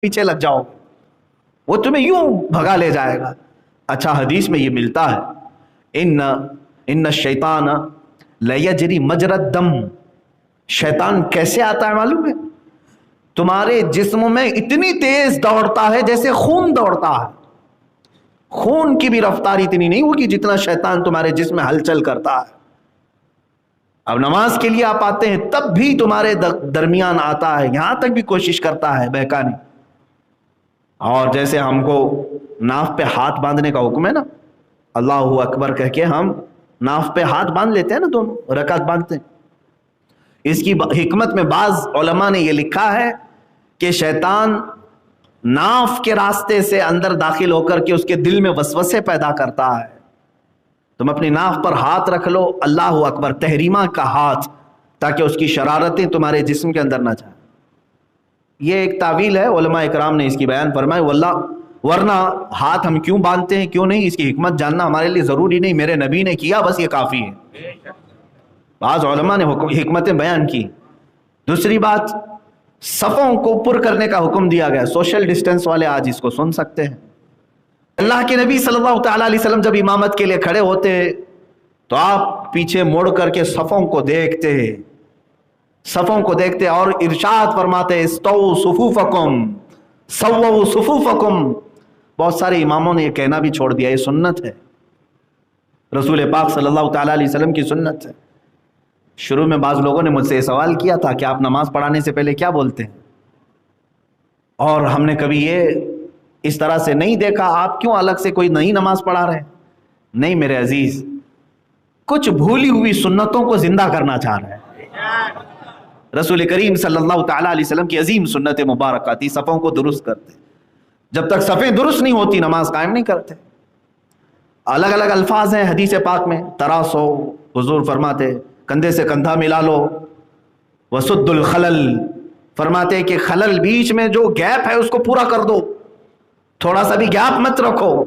پیچھے لگ جاؤ، وہ تمہیں یوں بھگا لے جائے گا۔ اچھا حدیث میں یہ ملتا ہے، ان الشیطان لیجری مجری الدم، شیطان کیسے آتا ہے معلوم ہے؟ تمہارے جسم میں اتنی تیز دوڑتا ہے جیسے خون دوڑتا ہے، خون کی بھی رفتار اتنی نہیں ہوگی جتنا شیطان تمہارے جسم میں ہلچل کرتا ہے۔ اب نماز کے لیے آپ آتے ہیں تب بھی تمہارے درمیان آتا ہے، یہاں تک بھی کوشش کرتا ہے بہکانے۔ اور جیسے ہم کو ناف پہ ہاتھ باندھنے کا حکم ہے نا، اللہ اکبر کہہ کے ہم ناف پہ ہاتھ باندھ لیتے ہیں نا، دونوں رکعت باندھتے ہیں۔ اس کی حکمت میں بعض علماء نے یہ لکھا ہے کہ شیطان ناف کے راستے سے اندر داخل ہو کر کے اس کے دل میں وسوسے پیدا کرتا ہے۔ تم اپنی ناف پر ہاتھ رکھ لو، اللہ اکبر، تحریمہ کا ہاتھ، تاکہ اس کی شرارتیں تمہارے جسم کے اندر نہ جائیں۔ یہ ایک تعویل ہے، علماء اکرام نے اس کی بیان فرمائی، واللہ ورنہ ہاتھ ہم کیوں باندھتے ہیں کیوں نہیں، اس کی حکمت جاننا ہمارے لیے ضروری نہیں، میرے نبی نے کیا بس یہ کافی ہے۔ بعض علماء نے حکمتیں بیان کی۔ دوسری بات، صفوں کو پر کرنے کا حکم دیا گیا۔ سوشل ڈسٹینس والے آج اس کو سن سکتے ہیں۔ اللہ کے نبی صلی اللہ تعالیٰ علیہ وسلم جب امامت کے لیے کھڑے ہوتے تو آپ پیچھے مڑ کر کے صفوں کو دیکھتے اور ارشاد فرماتے، استووا صفوفکم، سووا صفوفکم۔ بہت سارے اماموں نے یہ کہنا بھی چھوڑ دیا، یہ سنت ہے، رسول پاک صلی اللہ تعالیٰ علیہ وسلم کی سنت ہے۔ شروع میں بعض لوگوں نے مجھ سے یہ سوال کیا تھا کہ آپ نماز پڑھانے سے پہلے کیا بولتے ہیں، اور ہم نے کبھی یہ اس طرح سے نہیں دیکھا، آپ کیوں الگ سے کوئی نئی نماز پڑھا رہے ہیں؟ نہیں میرے عزیز، کچھ بھولی ہوئی سنتوں کو زندہ کرنا چاہ رہے ہیں۔ رسول کریم صلی اللہ تعالیٰ علیہ وسلم کی عظیم سنت مبارکہ تھی، صفوں کو درست کرتے، جب تک صفیں درست نہیں ہوتی نماز قائم نہیں کرتے۔ الگ الگ الفاظ ہیں حدیث پاک میں، تراسو، حضور فرماتے کندھے سے کندھا ملا لو، وسد الخلل، فرماتے کہ خلل بیچ میں جو گیپ ہے اس کو پورا کر دو، تھوڑا سا بھی گیپ مت رکھو۔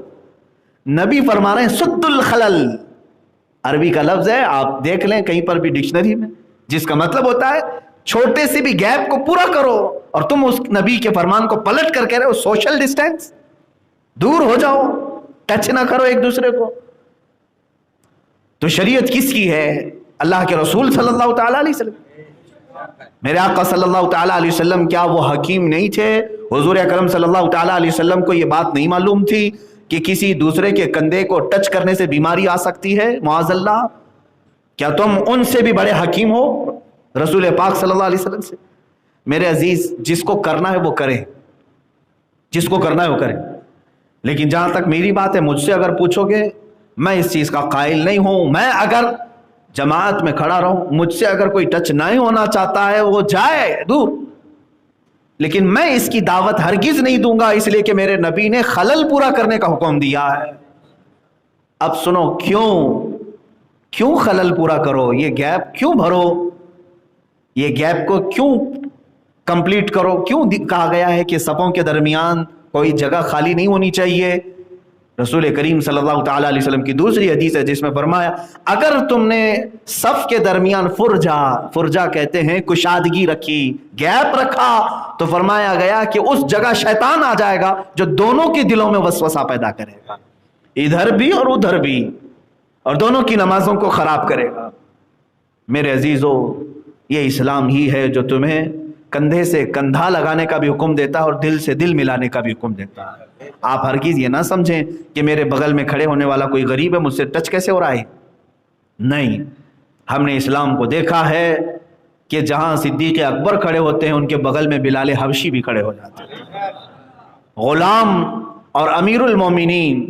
نبی فرما رہے ہیں سد الخلل، عربی کا لفظ ہے، آپ دیکھ لیں کہیں پر بھی ڈکشنری میں، جس کا مطلب ہوتا ہے چھوٹے سے بھی گیپ کو پورا کرو، اور تم اس نبی کے فرمان کو پلٹ کر کہہ رہے ہو سوشل ڈسٹینس، دور ہو جاؤ، ٹچ نہ کرو ایک دوسرے کو۔ تو شریعت کس کی ہے؟ اللہ کے رسول صلی اللہ تعالیٰ علیہ وسلم۔ میرے آقا صلی اللہ تعالیٰ علیہ وسلم کیا وہ حکیم نہیں تھے؟ حضور اکرم صلی اللہ تعالیٰ علیہ وسلم کو یہ بات نہیں معلوم تھی کہ کسی دوسرے کے کندھے کو ٹچ کرنے سے بیماری آ سکتی ہے معاذ اللہ؟ کیا تم ان سے بھی بڑے حکیم ہو رسول پاک صلی اللہ علیہ وسلم سے؟ میرے عزیز، جس کو کرنا ہے وہ کرے، جس کو کرنا ہے وہ کرے، لیکن جہاں تک میری بات ہے، مجھ سے اگر پوچھو گے، میں اس چیز کا قائل نہیں ہوں۔ میں اگر جماعت میں کھڑا رہوں، مجھ سے اگر کوئی ٹچ نہیں ہونا چاہتا ہے وہ جائے دور، لیکن میں اس کی دعوت ہرگز نہیں دوں گا، اس لیے کہ میرے نبی نے خلل پورا کرنے کا حکم دیا ہے۔ اب سنو، کیوں خلل پورا کرو؟ یہ گیپ کیوں بھرو؟ یہ گیپ کو کیوں کمپلیٹ کرو؟ کیوں کہا گیا ہے کہ صفوں کے درمیان کوئی جگہ خالی نہیں ہونی چاہیے؟ رسول کریم صلی اللہ تعالیٰ علیہ وسلم کی دوسری حدیث ہے جس میں فرمایا، اگر تم نے صف کے درمیان فرجہ کہتے ہیں کشادگی رکھی، گیپ رکھا، تو فرمایا گیا کہ اس جگہ شیطان آ جائے گا جو دونوں کے دلوں میں وسوسہ پیدا کرے گا، ادھر بھی اور ادھر بھی، اور دونوں کی نمازوں کو خراب کرے گا۔ میرے عزیزو، یہ اسلام ہی ہے جو تمہیں کندھے سے کندھا لگانے کا بھی حکم دیتا ہے اور دل سے دل ملانے کا بھی حکم دیتا ہے۔ آپ ہرگز یہ نہ سمجھیں کہ میرے بغل میں کھڑے ہونے والا کوئی غریب ہے، مجھ سے ٹچ کیسے ہو رہا ہے؟ نہیں، ہم نے اسلام کو دیکھا ہے کہ جہاں صدیق اکبر کھڑے ہوتے ہیں ان کے بغل میں بلال حبشی بھی کھڑے ہو جاتے ہیں۔ غلام اور امیر المومنین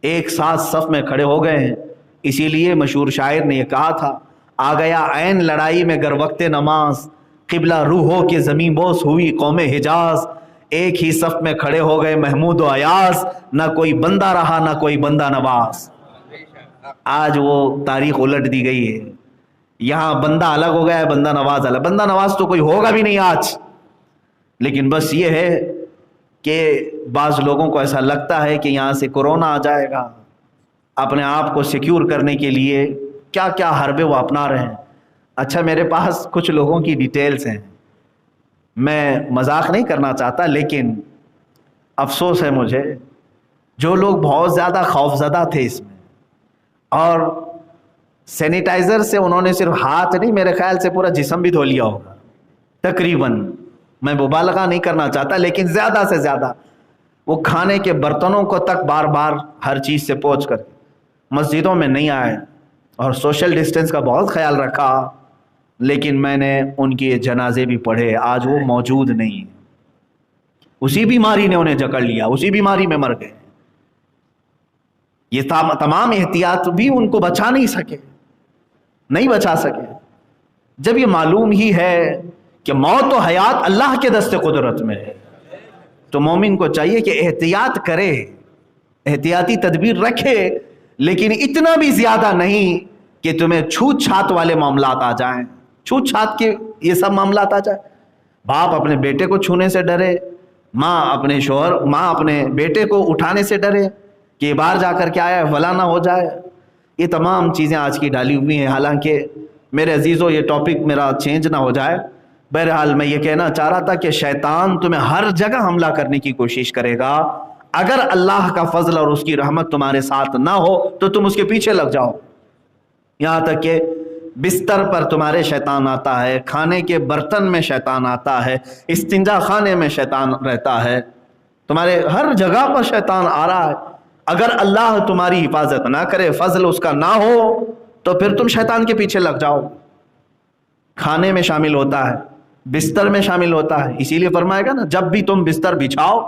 ایک ساتھ صف میں کھڑے ہو گئے ہیں، اسی لیے مشہور شاعر نے یہ کہا تھا، آ گیا عین لڑائی میں گر وقت نماز، قبلہ روحوں کے زمین بوس ہوئی قوم حجاز، ایک ہی صف میں کھڑے ہو گئے محمود و ایاز، نہ کوئی بندہ رہا نہ کوئی بندہ نواز۔ آج وہ تاریخ الٹ دی گئی ہے، یہاں بندہ الگ ہو گیا ہے، بندہ نواز الگ۔ بندہ نواز تو کوئی ہوگا بھی نہیں آج، لیکن بس یہ ہے کہ بعض لوگوں کو ایسا لگتا ہے کہ یہاں سے کورونا آ جائے گا، اپنے آپ کو سیکیور کرنے کے لیے کیا کیا حربے وہ اپنا رہے ہیں۔ اچھا، میرے پاس کچھ لوگوں کی ڈیٹیلز ہیں، میں مذاق نہیں کرنا چاہتا، لیکن افسوس ہے مجھے جو لوگ بہت زیادہ خوفزدہ تھے اس میں، اور سینیٹائزر سے انہوں نے صرف ہاتھ نہیں، میرے خیال سے پورا جسم بھی دھو لیا ہوگا تقریباً، میں مبالغہ نہیں کرنا چاہتا، لیکن زیادہ سے زیادہ وہ کھانے کے برتنوں کو تک بار بار ہر چیز سے پوچھ کر مسجدوں میں نہیں آئے اور سوشل ڈسٹینس کا بہت خیال رکھا، لیکن میں نے ان کے جنازے بھی پڑھے، آج وہ موجود نہیں، اسی بیماری نے انہیں جکڑ لیا، اسی بیماری میں مر گئے۔ یہ تمام احتیاط بھی ان کو بچا نہیں بچا سکے۔ جب یہ معلوم ہی ہے کہ موت و حیات اللہ کے دست قدرت میں ہے، تو مومن کو چاہیے کہ احتیاط کرے، احتیاطی تدبیر رکھے، لیکن اتنا بھی زیادہ نہیں کہ تمہیں چھوت چھات والے معاملات آ جائیں، چھوت چھات کے یہ سب معاملات آ جائیں۔ باپ اپنے بیٹے کو چھونے سے ڈرے، ماں اپنے بیٹے کو اٹھانے سے ڈرے کہ باہر جا کر کے آیا ہے فلاں نہ ہو جائے۔ یہ تمام چیزیں آج کی ڈالی ہوئی ہیں، حالانکہ میرے عزیزو یہ ٹاپک میرا چینج نہ ہو جائے، بہرحال میں یہ کہنا چاہ رہا تھا کہ شیطان تمہیں ہر جگہ حملہ کرنے کی کوشش کرے گا، اگر اللہ کا فضل اور اس کی رحمت تمہارے ساتھ نہ ہو تو تم اس کے پیچھے لگ جاؤ، یہاں تک کہ بستر پر تمہارے شیطان آتا ہے، کھانے کے برتن میں شیطان آتا ہے، استنجا خانے میں شیطان رہتا ہے، تمہارے ہر جگہ پر شیطان آ رہا ہے۔ اگر اللہ تمہاری حفاظت نہ کرے، فضل اس کا نہ ہو، تو پھر تم شیطان کے پیچھے لگ جاؤ۔ کھانے میں شامل ہوتا ہے، بستر میں شامل ہوتا ہے، اسی لیے فرمائے گا نا جب بھی تم بستر بچھاؤ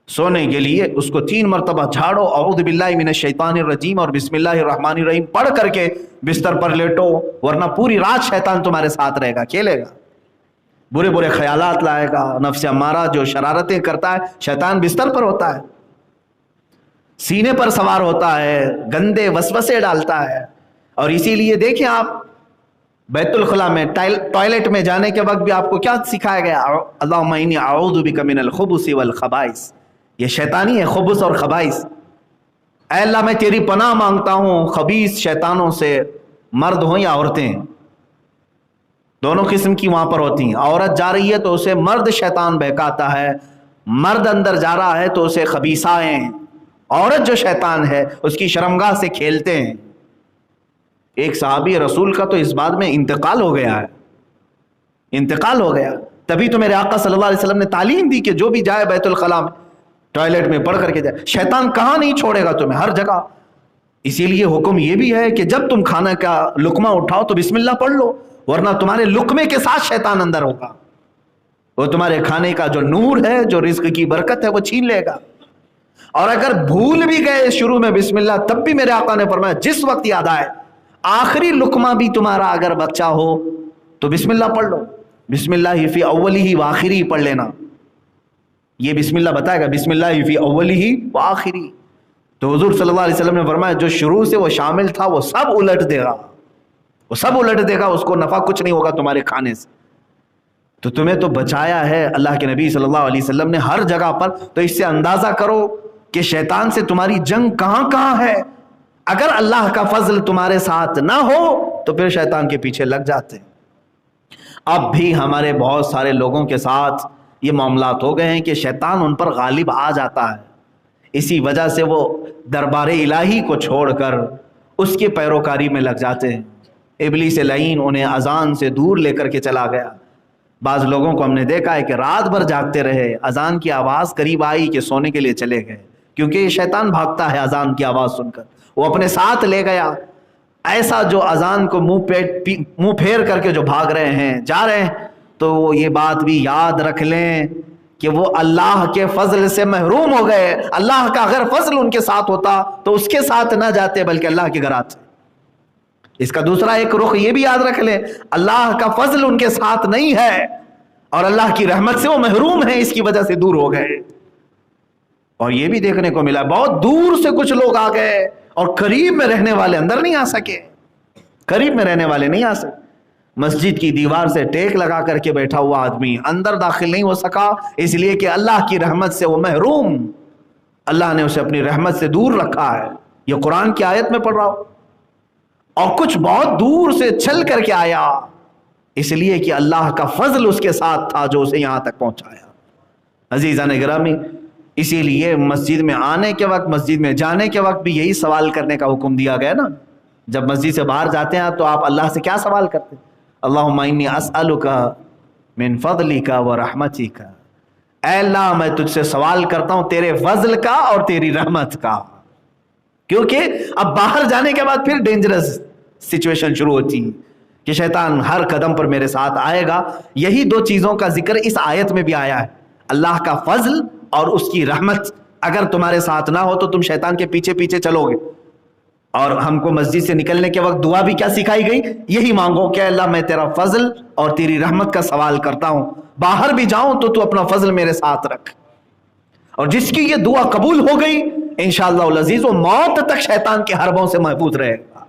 سونے کے لیے اس کو 3 مرتبہ جھاڑو، اعوذ باللہ من الشیطان الرجیم اور بسم اللہ الرحمن الرحیم پڑھ کر کے بستر پر لیٹو، ورنہ پوری رات شیطان تمہارے ساتھ رہے گا، کھیلے گا، برے برے خیالات لائے گا، نفس امارہ جو شرارتیں کرتا ہے، شیطان بستر پر ہوتا ہے، سینے پر سوار ہوتا ہے، گندے وسوسے ڈالتا ہے۔ اور اسی لیے دیکھیں آپ بیت الخلاء میں ٹوائلٹ میں جانے کے وقت بھی آپ کو کیا سکھایا گیا؟ اللہم انی اعوذ بک من الخبث والخبائث، یہ شیطانی ہے خبث اور خبائث۔ اے اللہ میں تیری پناہ مانگتا ہوں خبیث شیطانوں سے، مرد ہوں یا عورتیں، دونوں قسم کی وہاں پر ہوتی ہیں۔ عورت جا رہی ہے تو اسے مرد شیطان بہکاتا ہے، مرد اندر جا رہا ہے تو اسے خبیثائیں، عورت جو شیطان ہے اس کی شرمگاہ سے کھیلتے ہیں۔ ایک صحابی رسول کا تو اس بات میں انتقال ہو گیا ہے، انتقال ہو گیا، تبھی تو میرے آقا صلی اللہ علیہ وسلم نے تعلیم دی کہ جو بھی جائے بیت الخلاء میں ٹوائلٹ میں پڑھ کر کے جائے، شیطان کہاں نہیں چھوڑے گا تمہیں، ہر جگہ۔ اسی لیے حکم یہ بھی ہے کہ جب تم کھانا کا لقمہ اٹھاؤ تو بسم اللہ پڑھ لو، ورنہ تمہارے لقمے کے ساتھ شیطان اندر ہوگا، وہ تمہارے کھانے کا جو نور ہے، جو رزق کی برکت ہے، وہ چھین لے گا۔ اور اگر بھول بھی گئے شروع میں بسم اللہ، تب بھی میرے آقا نے فرمایا جس وقت یاد آئے، آخری لقمہ بھی تمہارا اگر بچہ ہو تو بسم اللہ پڑھ لو، بسم اللہ فی اولی و آخری پڑھ لینا، یہ بسم اللہ بتائے گا، بسم اللہ فی اولی و آخری۔ تو حضور صلی اللہ علیہ وسلم نے فرمایا جو شروع سے وہ شامل تھا وہ سب الٹ دے گا، وہ سب الٹ دے گا، اس کو نفع کچھ نہیں ہوگا تمہارے کھانے سے۔ تو تمہیں تو بچایا ہے اللہ کے نبی صلی اللہ علیہ وسلم نے ہر جگہ پر، تو اس سے اندازہ کرو کہ شیطان سے تمہاری جنگ کہاں کہاں ہے۔ اگر اللہ کا فضل تمہارے ساتھ نہ ہو تو پھر شیطان کے پیچھے لگ جاتے۔ اب بھی ہمارے بہت سارے لوگوں کے ساتھ یہ معاملات ہو گئے ہیں کہ شیطان ان پر غالب آ جاتا ہے، اسی وجہ سے وہ دربار الہی کو چھوڑ کر اس کی پیروکاری میں لگ جاتے ہیں۔ ابلیس لعین انہیں اذان سے دور لے کر کے چلا گیا۔ بعض لوگوں کو ہم نے دیکھا ہے کہ رات بھر جاگتے رہے، اذان کی آواز قریب آئی کہ سونے کے لیے چلے گئے، کیونکہ یہ شیطان بھاگتا ہے اذان کی آواز سن کر، وہ اپنے ساتھ لے گیا۔ ایسا جو اذان کو منہ پھیر کر کے جو بھاگ رہے ہیں، جا رہے ہیں، تو وہ یہ بات بھی یاد رکھ لیں کہ وہ اللہ کے فضل سے محروم ہو گئے۔ اللہ کا اگر فضل ان کے ساتھ ہوتا تو اس کے ساتھ نہ جاتے بلکہ اللہ کے گھر آتے۔ اس کا دوسرا ایک رخ یہ بھی یاد رکھ لیں، اللہ کا فضل ان کے ساتھ نہیں ہے اور اللہ کی رحمت سے وہ محروم ہیں، اس کی وجہ سے دور ہو گئے۔ اور یہ بھی دیکھنے کو ملا بہت دور سے کچھ لوگ آ گئے اور قریب میں رہنے والے اندر نہیں آ سکے، قریب میں رہنے والے نہیں آ سکے۔ مسجد کی دیوار سے ٹیک لگا کر کے بیٹھا ہوا آدمی اندر داخل نہیں ہو سکا، اس لیے کہ اللہ کی رحمت سے وہ محروم، اللہ نے اسے اپنی رحمت سے دور رکھا ہے۔ یہ قرآن کی آیت میں پڑھ رہا ہوں۔ اور کچھ بہت دور سے چل کر کے آیا، اس لیے کہ اللہ کا فضل اس کے ساتھ تھا جو اسے یہاں تک پہنچایا۔ عزیزان گرامی، اسی لیے مسجد میں آنے کے وقت، مسجد میں جانے کے وقت بھی یہی سوال کرنے کا حکم دیا گیا نا. جب مسجد سے باہر جاتے ہیں تو آپ اللہ سے کیا سوال کرتے ہیں؟ اللہم انی اسألک من فضلک و رحمتک، اے اللہ میں تجھ سے سوال کرتا ہوں تیرے فضل کا اور تیری رحمت کا. کیونکہ اب باہر جانے کے بعد پھر ڈینجرس سچویشن شروع ہوتی ہے کہ شیطان ہر قدم پر میرے ساتھ آئے گا. یہی دو چیزوں کا ذکر اس آیت میں بھی آیا ہے، اللہ کا فضل اور اس کی رحمت. اگر تمہارے ساتھ نہ ہو تو تم شیطان کے پیچھے پیچھے چلو گے. اور ہم کو مسجد سے نکلنے کے وقت دعا بھی کیا سکھائی گئی؟ یہی مانگو کہ اللہ میں تیرا فضل اور تیری رحمت کا سوال کرتا ہوں، باہر بھی جاؤں تو اپنا فضل میرے ساتھ رکھ. اور جس کی یہ دعا قبول ہو گئی انشاءاللہ العزیز وہ موت تک شیطان کے حربوں سے محفوظ رہے گا.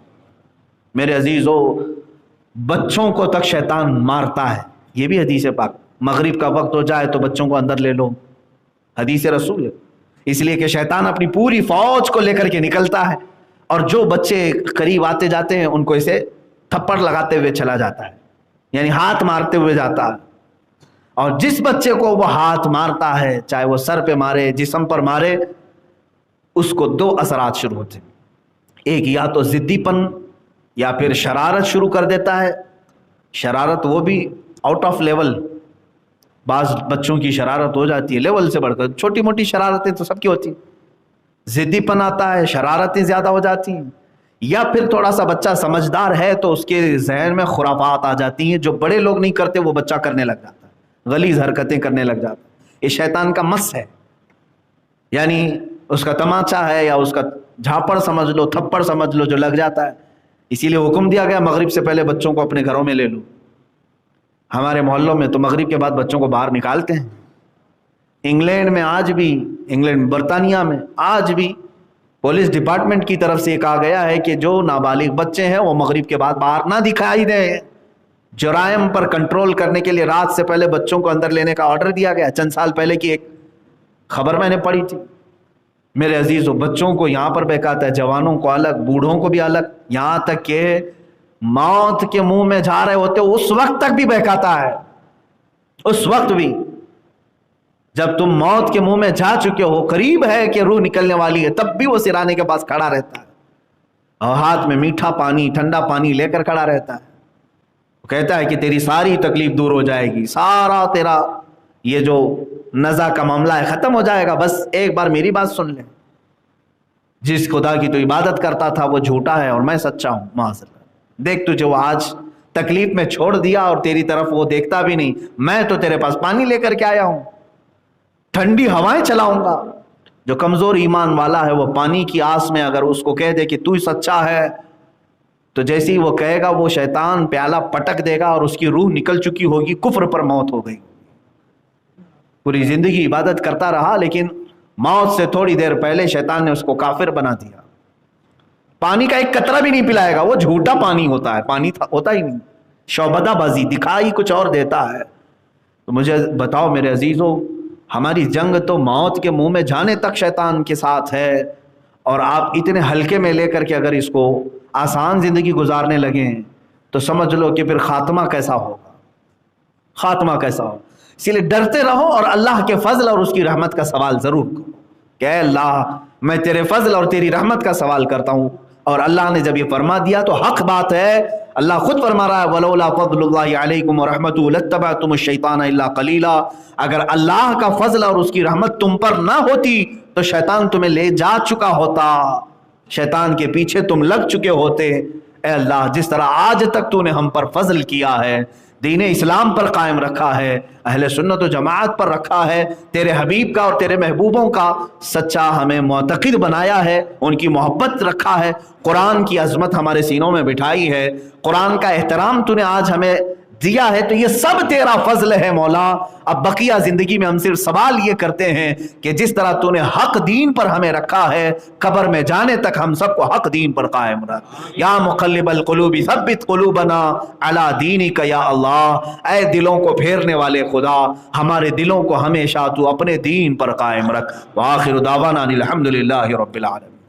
میرے عزیزو، بچوں کو تک شیطان مارتا ہے، یہ بھی حدیث پاک. مغرب کا وقت ہو جائے تو بچوں کو اندر لے لو، حدیث رسول ہے. اس لیے کہ شیطان اپنی پوری فوج کو لے کر کے نکلتا ہے اور جو بچے قریب آتے جاتے ہیں ان کو اسے تھپڑ لگاتے ہوئے چلا جاتا ہے، یعنی ہاتھ مارتے ہوئے جاتا ہے. اور جس بچے کو وہ ہاتھ مارتا ہے، چاہے وہ سر پہ مارے، جسم پر مارے، اس کو دو اثرات شروع ہوتے ہیں. ایک یا تو ضدی پن یا پھر شرارت شروع کر دیتا ہے. شرارت وہ بھی آؤٹ آف لیول. بعض بچوں کی شرارت ہو جاتی ہے لیول سے بڑھ کر، چھوٹی موٹی شرارتیں تو سب کی ہوتی ہیں. ضدی پن آتا ہے، شرارتیں زیادہ ہو جاتی ہیں. یا پھر تھوڑا سا بچہ سمجھدار ہے تو اس کے ذہن میں خرافات آ جاتی ہیں جو بڑے لوگ نہیں کرتے وہ بچہ کرنے لگ جاتا ہے، غلیظ حرکتیں کرنے لگ جاتا ہے. یہ شیطان کا مس ہے، یعنی اس کا تماچا ہے یا اس کا جھاپڑ سمجھ لو، تھپڑ سمجھ لو جو لگ جاتا ہے. اسی لیے حکم دیا گیا مغرب سے پہلے بچوں کو اپنے گھروں میں لے لو. ہمارے محلوں میں تو مغرب کے بعد بچوں کو باہر نکالتے ہیں. انگلینڈ میں آج بھی، انگلینڈ برطانیہ میں آج بھی پولیس ڈپارٹمنٹ کی طرف سے کہا گیا ہے کہ جو نابالغ بچے ہیں وہ مغرب کے بعد باہر نہ دکھائی دیں. جرائم پر کنٹرول کرنے کے لیے رات سے پہلے بچوں کو اندر لینے کا آرڈر دیا گیا. چند سال پہلے کی ایک خبر میں نے پڑھی تھی. میرے عزیزو، بچوں کو یہاں پر بہکاتا ہے، جوانوں کو الگ، بوڑھوں کو بھی الگ، یہاں تک کہ موت کے منہ میں جا رہے ہوتے اس وقت تک بھی بہکاتا ہے. اس وقت بھی جب تم موت کے منہ میں جا چکے ہو، قریب ہے کہ روح نکلنے والی ہے، تب بھی وہ سرانے کے پاس کھڑا رہتا ہے اور ہاتھ میں میٹھا پانی، ٹھنڈا پانی لے کر کھڑا رہتا ہے. وہ کہتا ہے کہ تیری ساری تکلیف دور ہو جائے گی، سارا تیرا یہ جو نزا کا معاملہ ہے ختم ہو جائے گا، بس ایک بار میری بات سن لے. جس خدا کی تو عبادت کرتا تھا وہ جھوٹا ہے اور میں سچا ہوں، معاذ اللہ. دیکھ تجھے وہ آج تکلیف میں چھوڑ دیا اور تیری طرف وہ دیکھتا بھی نہیں. میں تو تیرے پاس پانی لے کر کے آیا ہوں، ٹھنڈی ہوائیں چلاؤں گا. جو کمزور ایمان والا ہے وہ پانی کی آس میں اگر اس کو کہہ دے کہ تو سچا ہے تو جیسے ہی وہ کہے گا وہ شیطان پیالہ پٹک دے گا اور اس کی روح نکل چکی ہوگی، کفر پر موت ہو گئی. پوری زندگی عبادت کرتا رہا لیکن موت سے تھوڑی دیر پہلے شیطان نے اس کو کافر بنا دیا. پانی کا ایک قطرہ بھی نہیں پلائے گا، وہ جھوٹا پانی ہوتا ہے، پانی ہوتا ہی نہیں، شعبدہ بازی، دکھائی کچھ اور دیتا ہے. تو مجھے بتاؤ میرے عزیزو، ہماری جنگ تو موت کے منہ میں جانے تک شیطان کے ساتھ ہے، اور آپ اتنے ہلکے میں لے کر کے اگر اس کو آسان زندگی گزارنے لگیں تو سمجھ لو کہ پھر خاتمہ کیسا ہوگا، خاتمہ کیسا ہوگا. اسی لیے ڈرتے رہو اور اللہ کے فضل اور اس کی رحمت کا سوال ضرور کرو کہ اے اللہ میں تیرے فضل اور تیری رحمت کا سوال کرتا ہوں. اور اللہ نے جب یہ فرما دیا تو حق بات ہے. اللہ خود فرما رہا ہے وَلَوْلَا فَضْلُ اللَّهِ عَلَيْكُمْ وَرَحْمَتُهُ لَاتَّبَعْتُمُ الشَّيْطَانَ إِلَّا قَلِيلًا. اگر اللہ کا فضل اور اس کی رحمت تم پر نہ ہوتی تو شیطان تمہیں لے جا چکا ہوتا، شیطان کے پیچھے تم لگ چکے ہوتے. اے اللہ جس طرح آج تک تو نے ہم پر فضل کیا ہے، دین اسلام پر قائم رکھا ہے، اہل سنت و جماعت پر رکھا ہے، تیرے حبیب کا اور تیرے محبوبوں کا سچا ہمیں معتقد بنایا ہے، ان کی محبت رکھا ہے، قرآن کی عظمت ہمارے سینوں میں بٹھائی ہے، قرآن کا احترام تو نے آج ہمیں دیا ہے، تو یہ سب تیرا فضل ہے مولا. اب بقیہ زندگی میں ہم صرف سوال یہ کرتے ہیں کہ جس طرح تو نے حق دین پر ہمیں رکھا ہے، قبر میں جانے تک ہم سب کو حق دین پر قائم رکھ. یا مقلب القلوب ثبت قلوبنا علی دینک یا اللہ. اے دلوں کو پھیرنے والے خدا، ہمارے دلوں کو ہمیشہ تو اپنے دین پر قائم رکھ. وآخر دعوانا الحمدللہ رب العالمین.